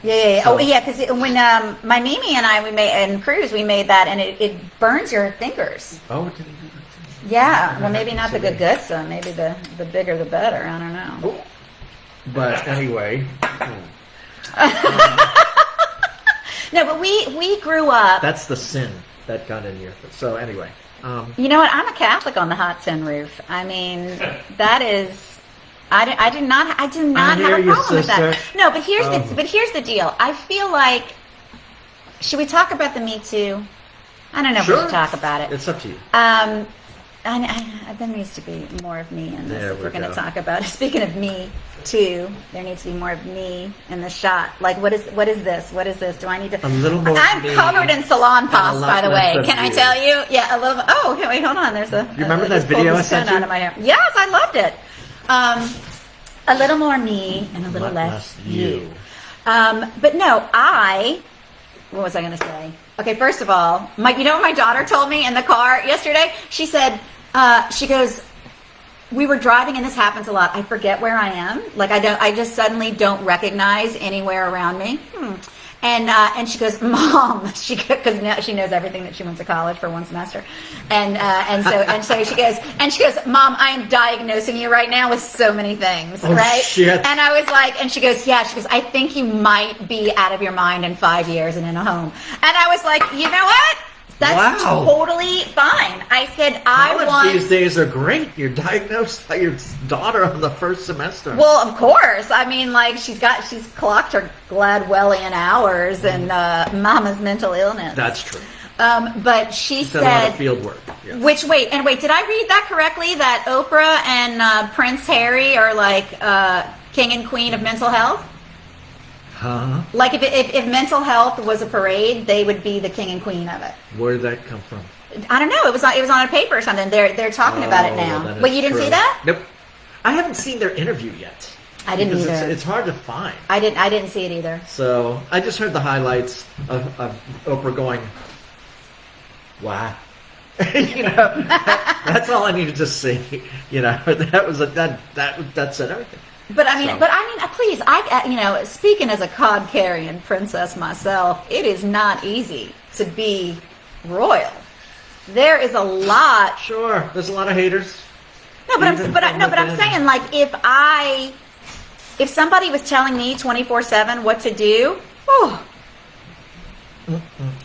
Yeah. So, because when my Mimi and and Cruz, we made that, and it burns your fingers. Oh, it didn't do that. Yeah, well, maybe not the gugutsa. Maybe the bigger the better. I don't know. Oh. But anyway. No, but we grew up. That's the sin that got in here. So anyway. You know what? I'm a Catholic on the hot tin roof. I mean, that is. I do not have a problem with that. No, but here's the deal. I feel like, should we talk about the Me Too? I don't know if we should talk about it. It's up to you. There needs to be more of me in this. There If we're we going to go. talk about it. Speaking of me too, there needs to be more of me in the shot. Like, what is this? What is this? Do I need to? A little more. I'm of me covered in salon pus, and a by lot the way. less of Can I you. tell you? Yeah, a little. Oh, okay, wait, hold on. There's a. You remember that just pulled video the I sent stone you? out of my hair. Yes, I loved it. A little more me and a little less you. But no, what was I going to say? Okay, first of all, you know what my daughter told me in the car yesterday? She said, she goes, we were driving, and this happens a lot. I forget where I am. Like I just suddenly don't recognize anywhere around me. And she goes, Mom, because now she knows everything that she went to college for one semester, and so she goes, Mom, I am diagnosing you right now with so many things, right? Shit. And I was like, and she goes, I think you might be out of your mind in 5 years and in a home. And I was like, you know what? That's totally fine. I said, College these days are great. You're diagnosed by your daughter on the first semester. Well, of course. I mean, like she's clocked her Gladwellian hours and Mama's mental illness. That's true. But she She's done a lot said, of field work. Yes. wait, did I read that correctly? That Oprah and Prince Harry are like king and queen of mental health? Huh? Like if mental health was a parade, they would be the king and queen of it. Where did that come from? I don't know. It was on a paper or something. They're talking about it now. That is But you didn't true. see that? Nope. I haven't seen their interview yet. I didn't because either. It's hard to find. I didn't see it either. So I just heard the highlights of Oprah going, Wow. That's all I needed to see. That said everything. But I mean, So. please, speaking as a cod-carrying princess myself, it is not easy to be royal. There is a lot. Sure, there's a lot of haters. No, but Even I'm from within. saying, like, if somebody was telling me 24/7 what to do,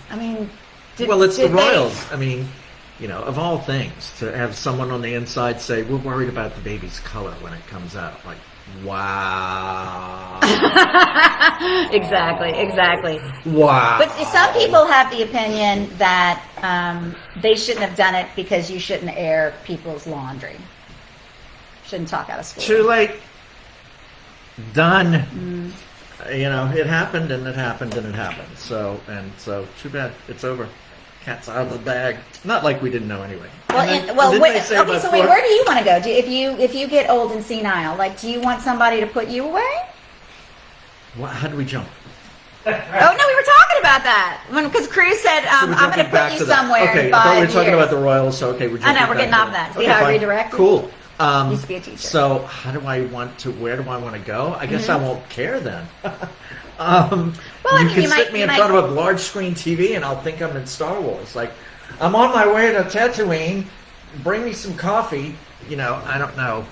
I mean, Well, it's the did they- royals. I mean, of all things, to have someone on the inside say, "We're worried about the baby's color when it comes out." Like, wow. Exactly. Wow. But some people have the opinion that they shouldn't have done it because you shouldn't air people's laundry. Shouldn't talk out of school. Too late. Done. It happened and it happened and it happened. So too bad. It's over. Cat's out of the bag. Not like we didn't know anyway. Wait, so where do you want to go? If you get old and senile, like, do you want somebody to put you away? How do we jump? Oh no, we were talking about that because Cruz said, So we're "I'm going to jumping back put you to that. somewhere Okay, in I thought 5 we were years." talking about the royals. So okay, we're I jumping know, we're getting back off to that. See Okay, how I fine. redirected? Cool. Used to be a teacher. So where do I want to go? I guess I won't care then. I you mean, can you sit might- me you in might- front of a large screen TV and I'll think I'm in Star Wars. Like, I'm on my way to Tatooine. Bring me some coffee. I don't know.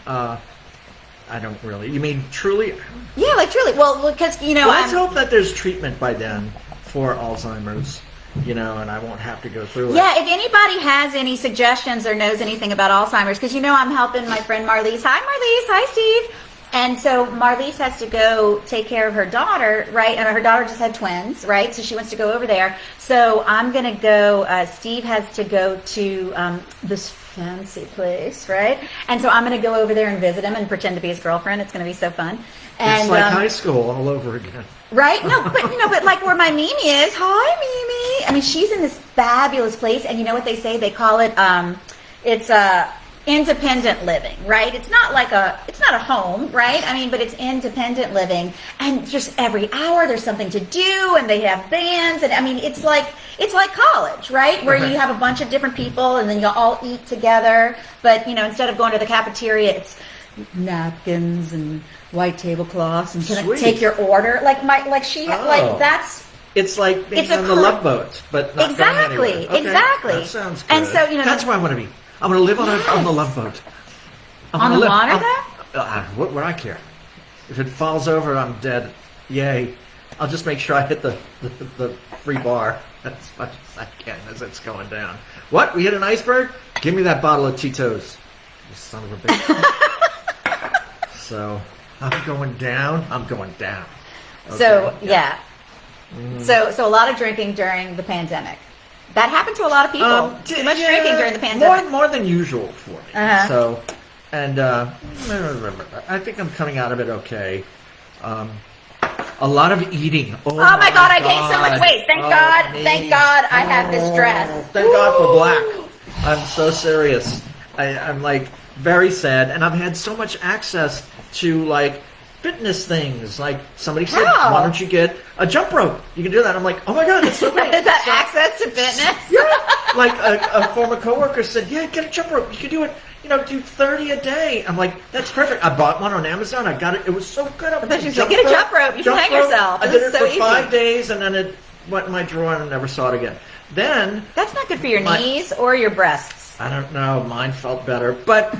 I don't really. You mean truly? Yeah, like truly. Well, because Let's hope that there's treatment by then for Alzheimer's. And I won't have to go through it. Yeah, if anybody has any suggestions or knows anything about Alzheimer's, because I'm helping my friend Marlise. Hi, Marlise. Hi, Steve. And so Marlise has to go take care of her daughter, right? And her daughter just had twins, right? So she wants to go over there. So I'm going to go, Steve has to go to this fancy place, right? And so I'm going to go over there and visit him and pretend to be his girlfriend. It's going to be so fun. And, It's like high school all over again. Right? No, but like where my Mimi is. Hi, Mimi. I mean, she's in this fabulous place, and you know what they say? They call it, it's independent living, right? It's not a home, right? I mean, but it's independent living, and just every hour there's something to do, and they have bands, and I mean, it's like college, right? Where you have a bunch of different people, and then you all eat together. But instead of going to the cafeteria, it's napkins and white tablecloths, and can I Sweet. take your order? Like that's. It's like being It's a on the Love Boat, but not going anywhere. Okay, exactly. That sounds good. And so that's where I want to be. I'm going to live on the Love Boat. On the water there? What would I care? If it falls over, I'm dead. Yay! I'll just make sure I hit the free bar as much as I can as it's going down. What? We hit an iceberg? Give me that bottle of Tito's. You son of a bitch. So I'm going down. Okay. So yeah. So a lot of drinking during the pandemic. That happened to a lot of people. Too much drinking during the pandemic. More than usual for me. Uh-huh. So, and I think I'm coming out of it okay. A lot of eating. Oh my God, I gained so much weight. Thank God I have this dress. Thank God for black. I'm so serious. I'm like very sad, and I've had so much access to like fitness things. Like somebody said, How? why don't you get a jump rope? You can do that. I'm like, oh my God, that's so great. Is that access to fitness? Yeah. Like a former coworker said, yeah, get a jump rope. You can do it, do 30 a day. I'm like, that's perfect. I bought one on Amazon. I got it. It was so good. I thought you said, get a jump rope. You can hang yourself. I This did is it so for easy. 5 days, and then it went in my drawer, and I never saw it again. Then That's not good for your knees or your breasts. I don't know. Mine felt better, but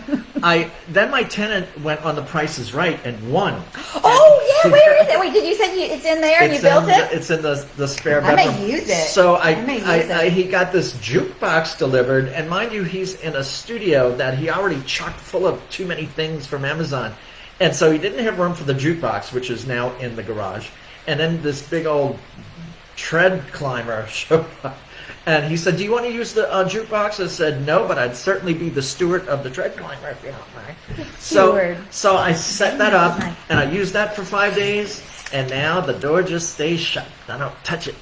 then my tenant went on The Price Is Right and won. Oh yeah, where is it? Wait, did you say it's in there and you built it? It's in the spare I bedroom. may use it. So I may use it. he got this jukebox delivered, and mind you, he's in a studio that he already chocked full of too many things from Amazon, and so he didn't have room for the jukebox, which is now in the garage. And then this big old tread climber showed up. And he said, do you want to use the jukebox? I said, no, but I'd certainly be the steward of the tread climber if you don't mind. So I set that up, and I used that for 5 days, and now the door just stays shut. I don't touch it.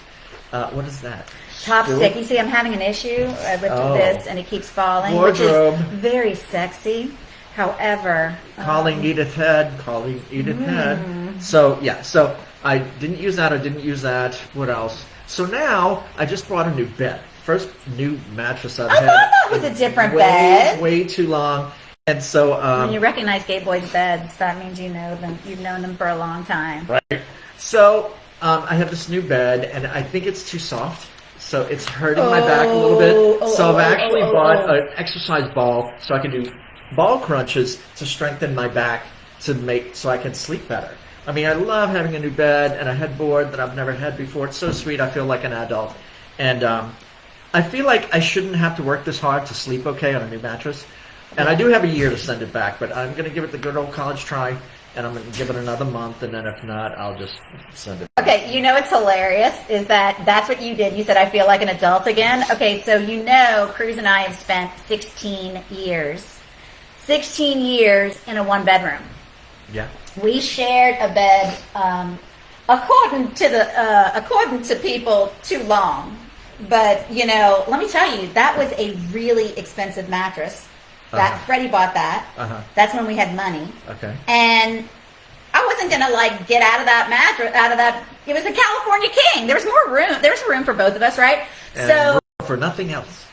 What is that? Chopstick. You see, I'm having an issue with this, and it keeps falling, Wardrobe. which is very sexy. However, Calling Edith Head. So, yeah. So I didn't use that. What else? So now I just bought a new bed. first new mattress I've I had. thought that was a different way, bed. Way too long. And so, When you recognize Gay Boy's beds, that means you know them. You've known them for a long time. right. So, I have this new bed, and I think it's too soft. So it's hurting my back a little bit. So I've actually bought an exercise ball so I can do ball crunches to strengthen my back so I can sleep better. I mean, I love having a new bed and a headboard that I've never had before. It's so sweet. I feel like an adult. And I feel like I shouldn't have to work this hard to sleep okay on a new mattress. And I do have a year to send it back, but I'm going to give it the good old college try. And I'm going to give it another month, and then if not, I'll just send it back. Okay, you know what's hilarious is that's what you did. You said, I feel like an adult again. Okay, so you know Cruz and I have spent 16 years in a one-bedroom. Yeah. We shared a bed, according to people, too long. But, you know, let me tell you, that was a really expensive mattress. That Freddie bought that. That's when we had money. Okay. And I wasn't gonna like get out of that mattress, It was a California King. There was more room. There was room for both of us, right? And so for nothing else.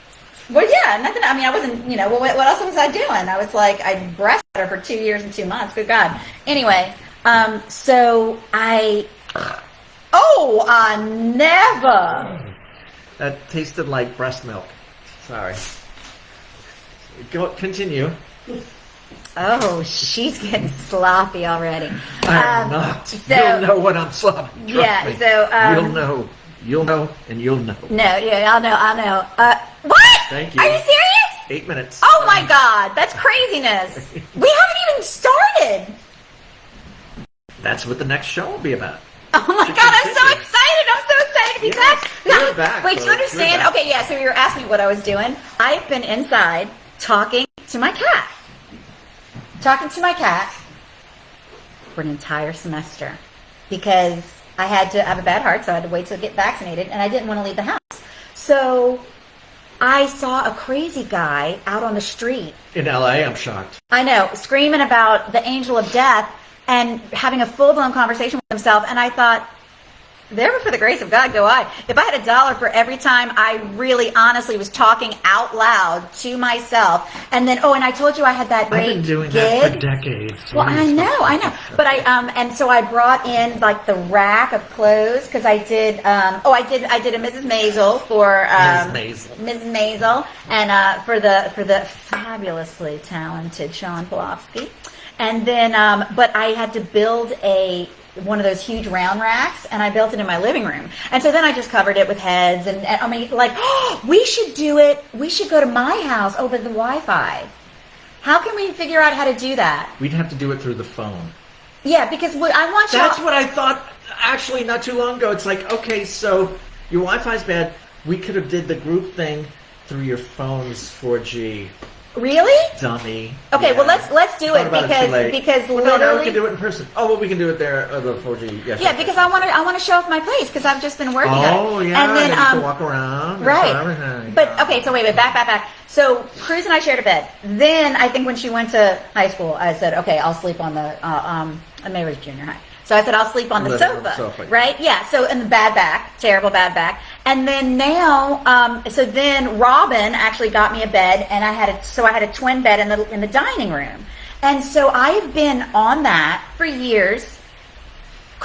Well, yeah, nothing. I mean, I wasn't. You know, what else was I doing? I was like, I breastfed her for 2 years and 2 months. Good God. Anyway, so I never. That tasted like breast milk. Sorry. Go continue. Oh, she's getting sloppy already. I'm not. So, you'll know when I'm sloppy. Trust yeah. me. So you'll know. You'll know, and you'll know. No. Yeah. I'll know. What? Thank you. Are you serious? 8 minutes. Oh my God, that's craziness. We haven't even started. That's what the next show will be about. Oh my God, I'm so excited. I'm so excited to be back. You're back. Wait, do you understand? Okay, yeah, so you were asking me what I was doing. I've been inside talking to my cat. For an entire semester. Because I have a bad heart, so I had to wait to get vaccinated, and I didn't want to leave the house. So I saw a crazy guy out on the street. In LA, I'm shocked. I know, screaming about the angel of death and having a full-blown conversation with himself. And I thought, there for the grace of God go I. If I had $1 for every time I really honestly was talking out loud to myself. And then, and I told you I had that great I've been doing gig. that for decades. Well, I know. But and so I brought in like the rack of clothes because I did, I did a Mrs. Maisel for, Mrs. Maisel and for the fabulously talented Sean Polofsky. And then, but I had to build one of those huge round racks, and I built it in my living room. And so then I just covered it with heads, and I mean, like, we should do it. We should go to my house over the Wi-Fi. How can we figure out how to do that? We'd have to do it through the phone. Yeah, because I want you. That's what I thought. Actually, not too long ago, it's like, okay, so your Wi-Fi's bad. We could have did the group thing through your phone's 4G. Really? Dummy. Okay, yeah. well let's do it because literally. No, we can do it in person. Oh, well, we can do it there. The 4G. Yes. Yeah, because I want to show off my place because I've just been working on it. Oh yeah, and then you can walk around. Right. But okay, so wait, back. So Cruz and I shared a bed. Then I think when she went to high school, I said, okay, I'll sleep on the maybe it was junior high. So I said, I'll sleep on the sofa. Right? Yeah. So in the bad back, terrible bad back. And then now, so then Robin actually got me a bed, and I had a twin bed in the dining room. And so I've been on that for years.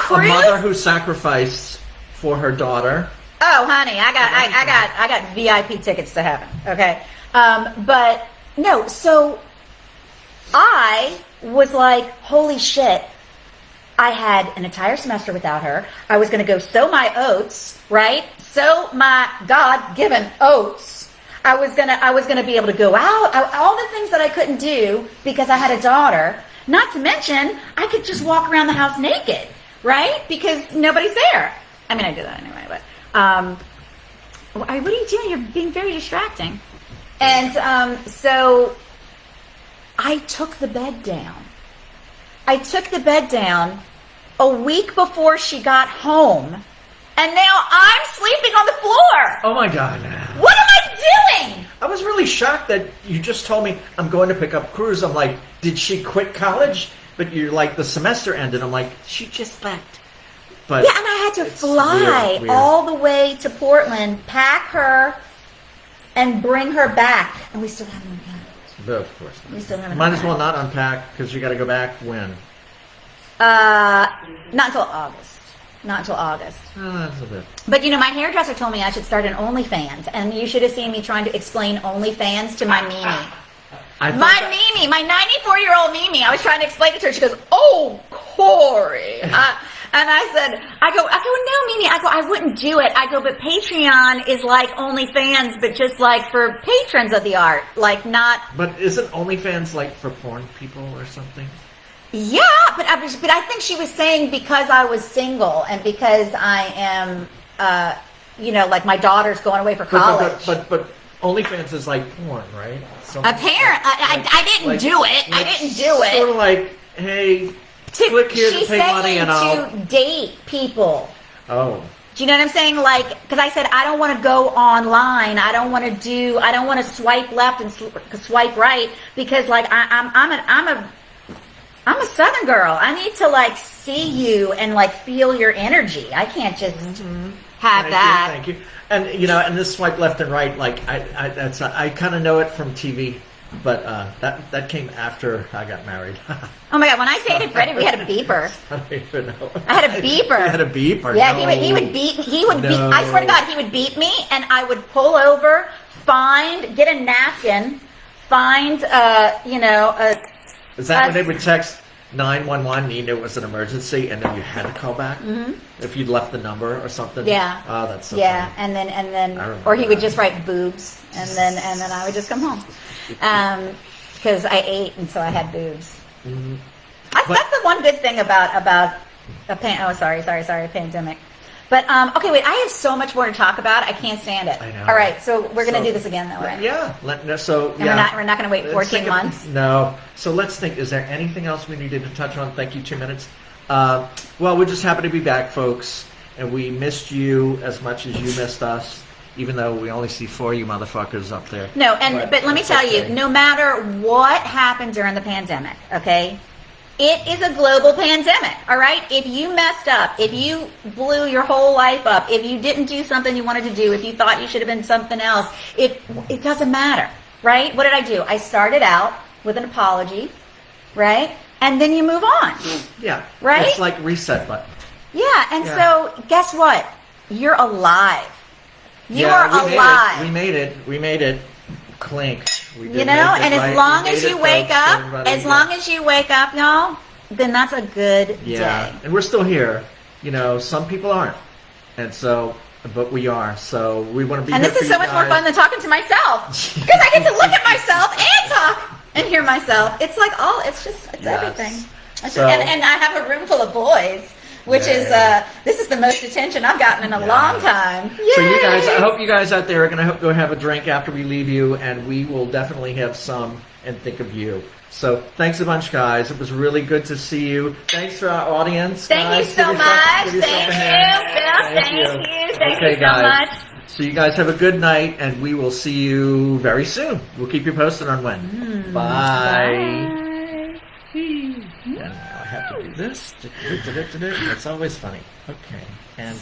A mother who sacrificed for her daughter. Oh, honey, I got VIP tickets to heaven. Okay. But no, so I was like, holy shit. I had an entire semester without her. I was going to go sow my oats, right? Sow my God-given oats. I was gonna be able to go out, all the things that I couldn't do because I had a daughter. Not to mention, I could just walk around the house naked, right? Because nobody's there. I mean, I do that anyway, but what are you doing? You're being very distracting. And so I took the bed down. A week before she got home, and now I'm sleeping on the floor. Oh my God. What am I doing? I was really shocked that you just told me I'm going to pick up Cruz. I'm like, did she quit college? But you're like, the semester ended. I'm like, she just left. But yeah, and I had to fly all the way to Portland, pack her, and bring her back. And we still haven't unpacked. Of course. We still haven't Might as well unpacked. not unpack because you got to go back when. Not until August. Not until August. Oh, that's a bit. But my hairdresser told me I should start an OnlyFans, and you should have seen me trying to explain OnlyFans to my Mimi. Mimi, my 94-year-old Mimi. I was trying to explain it to her. She goes, "Oh, Cory." And I said, I go, "No, Mimi." I wouldn't do it. But Patreon is like OnlyFans, but just like for patrons of the art, like not. But isn't OnlyFans like for porn people or something? Yeah, but I think she was saying because I was single and because I am, like my daughter's going away for college. But OnlyFans is like porn, right? I didn't do it. I didn't do it. Sort of like, hey, click here to pay money and I'll... to date people. Oh. Do you know what I'm saying? Like, because I said I don't want to go online. I don't want to swipe left and swipe right because like I'm a Southern girl. I need to like see you and like feel your energy. I can't just have that. Thank you. And and this swipe left and right, like I kind of know it from TV, but that came after I got married. Oh my God! When I dated Freddie, we had a beeper. I don't even know. I had a beeper. You had a beeper. Yeah, no. he would beat. No. I swear to God, he would beat me, and I would pull over, get a napkin, find Is that when they would text 911 and you knew it was an emergency and then you had to call back? Mm-hmm. If you'd left the number or something? Yeah. Oh, that's so yeah, funny. and then or he would just write boobs and then I would just come home. Because I ate and so I had boobs. Mm-hmm. That's the one good thing about a pandemic. But okay, wait. I have so much more to talk about. I can't stand it. I know. All right, so we're gonna do this again, though, right? Yeah. And we're not gonna wait 14 months. No. So let's think. Is there anything else we needed to touch on? Thank you. 2 minutes. Well, we're just happy to be back, folks, and we missed you as much as you missed us. Even though we only see 4 of you motherfuckers up there. No, but let me tell you, okay. no matter what happened during the pandemic, okay, it is a global pandemic, all right? If you messed up, if you blew your whole life up, if you didn't do something you wanted to do, if you thought you should have been something else, it doesn't matter, right? What did I do? I started out with an apology, right? And then you move on. Yeah. Right? It's like reset button. Yeah, and so guess what? You're alive. You Yeah, are alive. We made it. Clink. We did and as long as you wake up, everybody. y'all, then that's a good day. And we're still here. Some people aren't. And so, but we are. So we want to be And here this is for so you much more guys. fun than talking to myself. Because I get to look at myself and talk and hear myself. It's like it's Yes. everything. So- And I have a room full of boys, which is, this is the most attention I've gotten in a long time. Yay! So you guys, I hope you guys out there are going to go have a drink after we leave you, and we will definitely have some and think of you. So thanks a bunch, guys. It was really good to see you. Thanks for our audience. Thank guys. you so Give yourself- much. give yourself Thank a you, hand. Bill. Thank you so guys. much. So you guys have a good night, and we will see you very soon. We'll keep you posted on when. Bye. And now I have to do this. It's always funny. Okay. And